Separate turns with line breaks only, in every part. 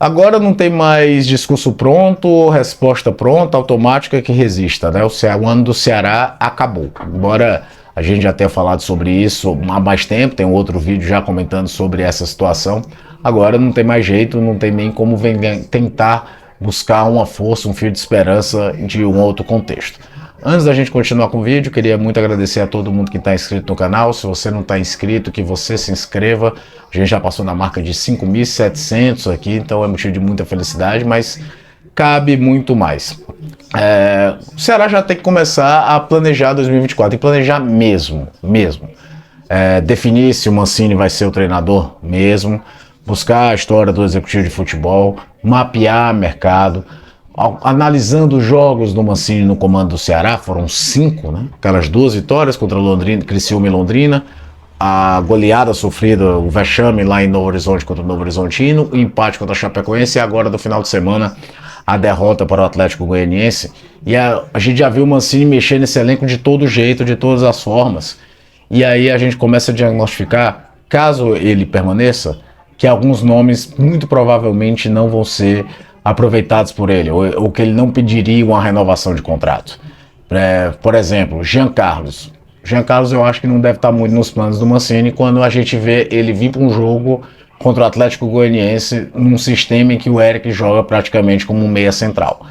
Agora não tem mais discurso pronto, resposta pronta, automática que resista, né? O ano do Ceará acabou. Embora a gente já tenha falado sobre isso há mais tempo, tem um outro vídeo já comentando sobre essa situação. Agora não tem mais jeito, não tem nem como tentar buscar uma força, um fio de esperança de um outro contexto. Antes da gente continuar com o vídeo, queria muito agradecer a todo mundo que está inscrito no canal. Se você não está inscrito, que você se inscreva. A gente já passou na marca de 5.700 aqui, então é motivo de muita felicidade, mas cabe muito mais. O Ceará já tem que começar a planejar 2024, tem que planejar mesmo. Definir se o Mancini vai ser o treinador mesmo, buscar a história do executivo de futebol, mapear mercado, analisando os jogos do Mancini no comando do Ceará, foram 5, né? Aquelas 2 vitórias contra Londrina, Criciúma e Londrina, a goleada sofrida, o vexame lá em Novo Horizonte contra o Novo Horizontino, o empate contra a Chapecoense e agora do final de semana a derrota para o Atlético Goianiense. E a gente já viu o Mancini mexer nesse elenco de todo jeito, de todas as formas. E aí a gente começa a diagnosticar, caso ele permaneça, que alguns nomes muito provavelmente não vão ser aproveitados por ele, ou que ele não pediria uma renovação de contrato. Por exemplo, Jean Carlos. Jean Carlos eu acho que não deve estar muito nos planos do Mancini quando a gente vê ele vir para um jogo contra o Atlético Goianiense num sistema em que o Eric joga praticamente como um meia central.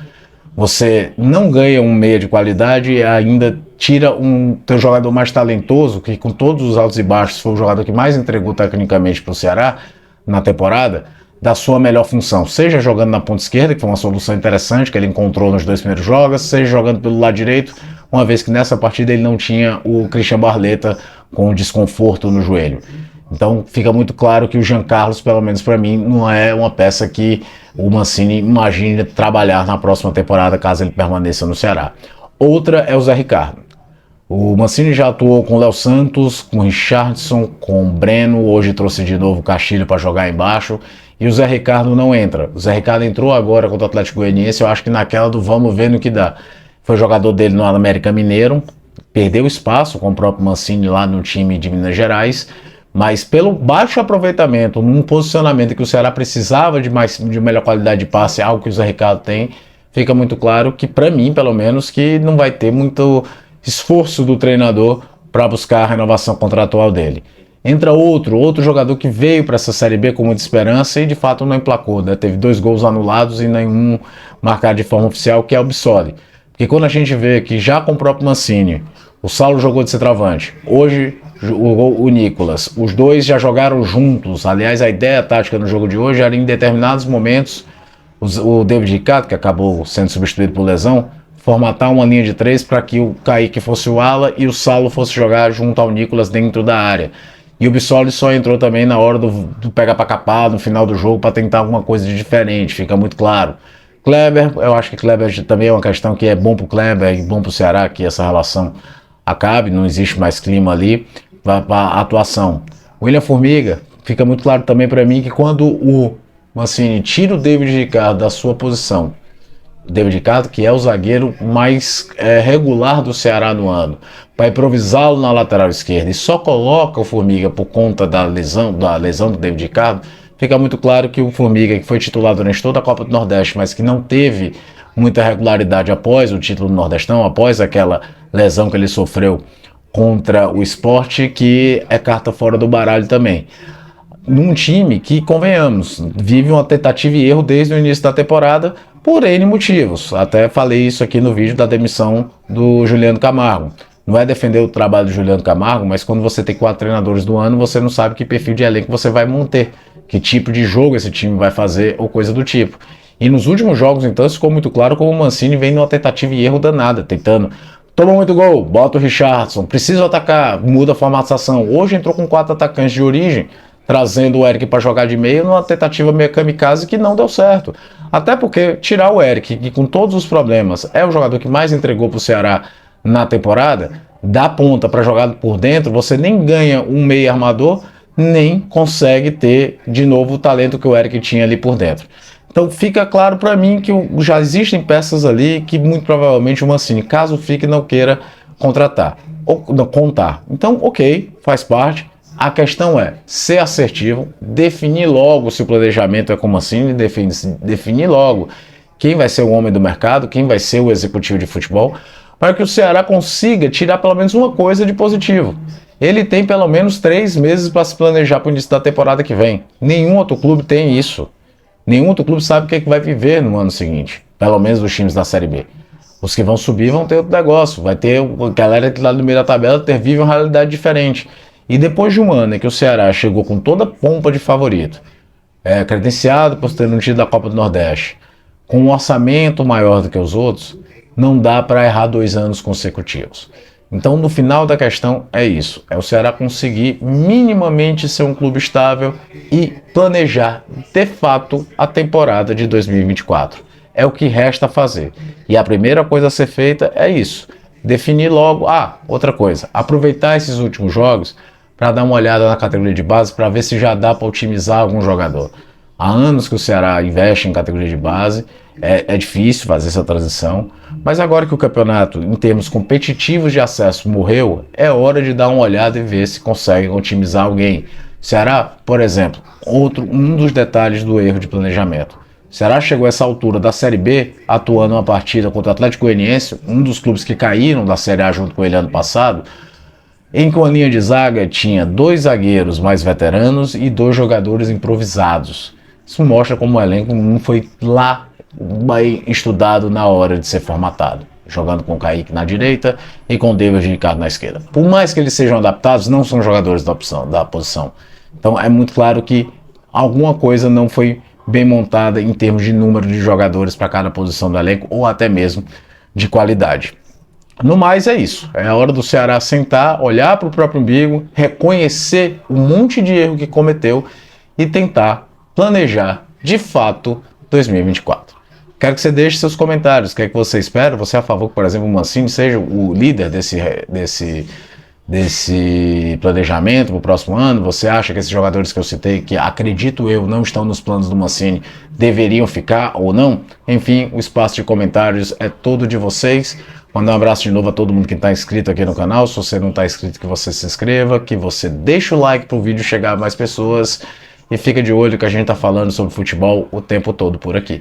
Você não ganha um meia de qualidade e ainda tira um teu jogador mais talentoso, que com todos os altos e baixos foi o jogador que mais entregou tecnicamente para o Ceará na temporada, da sua melhor função, seja jogando na ponta esquerda, que foi uma solução interessante que ele encontrou nos 2 primeiros jogos, seja jogando pelo lado direito, uma vez que nessa partida ele não tinha o Christian Barletta com desconforto no joelho. Então fica muito claro que o Jean Carlos, pelo menos para mim, não é uma peça que o Mancini imagine trabalhar na próxima temporada, caso ele permaneça no Ceará. Outra é o Zé Ricardo. O Mancini já atuou com o Léo Santos, com o Richardson, com o Breno, hoje trouxe de novo o Castilho para jogar embaixo, e o Zé Ricardo não entra. O Zé Ricardo entrou agora contra o Atlético Goianiense, eu acho que naquela do vamos ver no que dá. Foi jogador dele no América Mineiro, perdeu espaço com o próprio Mancini lá no time de Minas Gerais, mas pelo baixo aproveitamento, num posicionamento que o Ceará precisava de melhor qualidade de passe, algo que o Zé Ricardo tem, fica muito claro que, para mim, pelo menos, que não vai ter muito esforço do treinador para buscar a renovação contratual dele. Entra outro jogador que veio para essa Série B com muita esperança e de fato não emplacou, né? Teve 2 gols anulados e nenhum marcado de forma oficial, que é o Bissoli. Porque quando a gente vê que já com o próprio Mancini, o Saulo jogou de centroavante, hoje o Nicolas, os dois já jogaram juntos. Aliás, a ideia tática no jogo de hoje era em determinados momentos o David Ricardo, que acabou sendo substituído por lesão, formatar uma linha de 3 para que o Kaique fosse o ala e o Saulo fosse jogar junto ao Nicolas dentro da área. E o Bissoli só entrou também na hora do pegar para capar, no final do jogo, para tentar alguma coisa de diferente, fica muito claro. Kleber, eu acho que Kleber também é uma questão que é bom para o Kleber e bom para o Ceará, que essa relação acabe, não existe mais clima ali para a atuação. William Formiga, fica muito claro também para mim que quando o Mancini tira o David Ricardo da sua posição, David Ricardo, que é o zagueiro mais regular do Ceará no ano, para improvisá-lo na lateral esquerda e só coloca o Formiga por conta da lesão do David Ricardo, fica muito claro que o Formiga, que foi titular durante toda a Copa do Nordeste, mas que não teve muita regularidade após o título do Nordestão, após aquela lesão que ele sofreu contra o Sport, que é carta fora do baralho também. Num time que, convenhamos, vive uma tentativa e erro desde o início da temporada, por N motivos. Até falei isso aqui no vídeo da demissão do Juliano Camargo. Não é defender o trabalho do Juliano Camargo, mas quando você tem 4 treinadores do ano, você não sabe que perfil de elenco você vai manter, que tipo de jogo esse time vai fazer ou coisa do tipo. E nos últimos jogos, então, ficou muito claro como o Mancini vem numa tentativa e erro danada, tentando. Toma muito gol, bota o Richardson, precisa atacar, muda a formatação. Hoje entrou com 4 atacantes de origem, trazendo o Eric para jogar de meio numa tentativa meio kamikaze que não deu certo. Até porque tirar o Eric, que com todos os problemas é o jogador que mais entregou para o Ceará na temporada, dá ponta para jogar por dentro, você nem ganha um meio armador, nem consegue ter de novo o talento que o Eric tinha ali por dentro. Então fica claro para mim que já existem peças ali que muito provavelmente o Mancini, caso fique, não queira contratar ou não contar. Então, ok, faz parte. A questão é ser assertivo, definir logo se o planejamento é como assim, definir logo quem vai ser o homem do mercado, quem vai ser o executivo de futebol, para que o Ceará consiga tirar pelo menos uma coisa de positivo. Ele tem pelo menos 3 meses para se planejar para o início da temporada que vem. Nenhum outro clube tem isso. Nenhum outro clube sabe o que é que vai viver no ano seguinte, pelo menos os times da Série B. Os que vão subir vão ter outro negócio, vai ter a galera que lá no meio da tabela vive uma realidade diferente. E depois de um ano em que o Ceará chegou com toda a pompa de favorito, credenciado por ter um título da Copa do Nordeste, com um orçamento maior do que os outros, não dá para errar 2 anos consecutivos. Então, no final da questão, é isso. É o Ceará conseguir minimamente ser um clube estável e planejar, de fato, a temporada de 2024. É o que resta fazer. E a primeira coisa a ser feita é isso. Definir logo. Outra coisa. Aproveitar esses últimos jogos para dar uma olhada na categoria de base para ver se já dá para otimizar algum jogador. Há anos que o Ceará investe em categoria de base, é difícil fazer essa transição, mas agora que o campeonato, em termos competitivos de acesso, morreu, é hora de dar uma olhada e ver se consegue otimizar alguém. O Ceará, por exemplo, um dos detalhes do erro de planejamento. O Ceará chegou a essa altura da Série B, atuando uma partida contra o Atlético Goianiense, um dos clubes que caíram da Série A junto com ele ano passado, em que uma linha de zaga tinha 2 zagueiros mais veteranos e 2 jogadores improvisados. Isso mostra como o elenco não foi lá bem estudado na hora de ser formatado. Jogando com o Kaique na direita e com o David Ricardo na esquerda. Por mais que eles sejam adaptados, não são jogadores da posição. Então é muito claro que alguma coisa não foi bem montada em termos de número de jogadores para cada posição do elenco ou até mesmo de qualidade. No mais é isso, é a hora do Ceará sentar, olhar para o próprio umbigo, reconhecer um monte de erro que cometeu e tentar planejar de fato 2024. Quero que você deixe seus comentários, o que é que você espera? Você é a favor que, por exemplo, o Mancini seja o líder desse planejamento para o próximo ano? Você acha que esses jogadores que eu citei, que acredito eu não estão nos planos do Mancini, deveriam ficar ou não? Enfim, o espaço de comentários é todo de vocês. Mandar um abraço de novo a todo mundo que está inscrito aqui no canal. Se você não está inscrito, que você se inscreva, que você deixe o like para o vídeo chegar a mais pessoas e fica de olho que a gente está falando sobre futebol o tempo todo por aqui.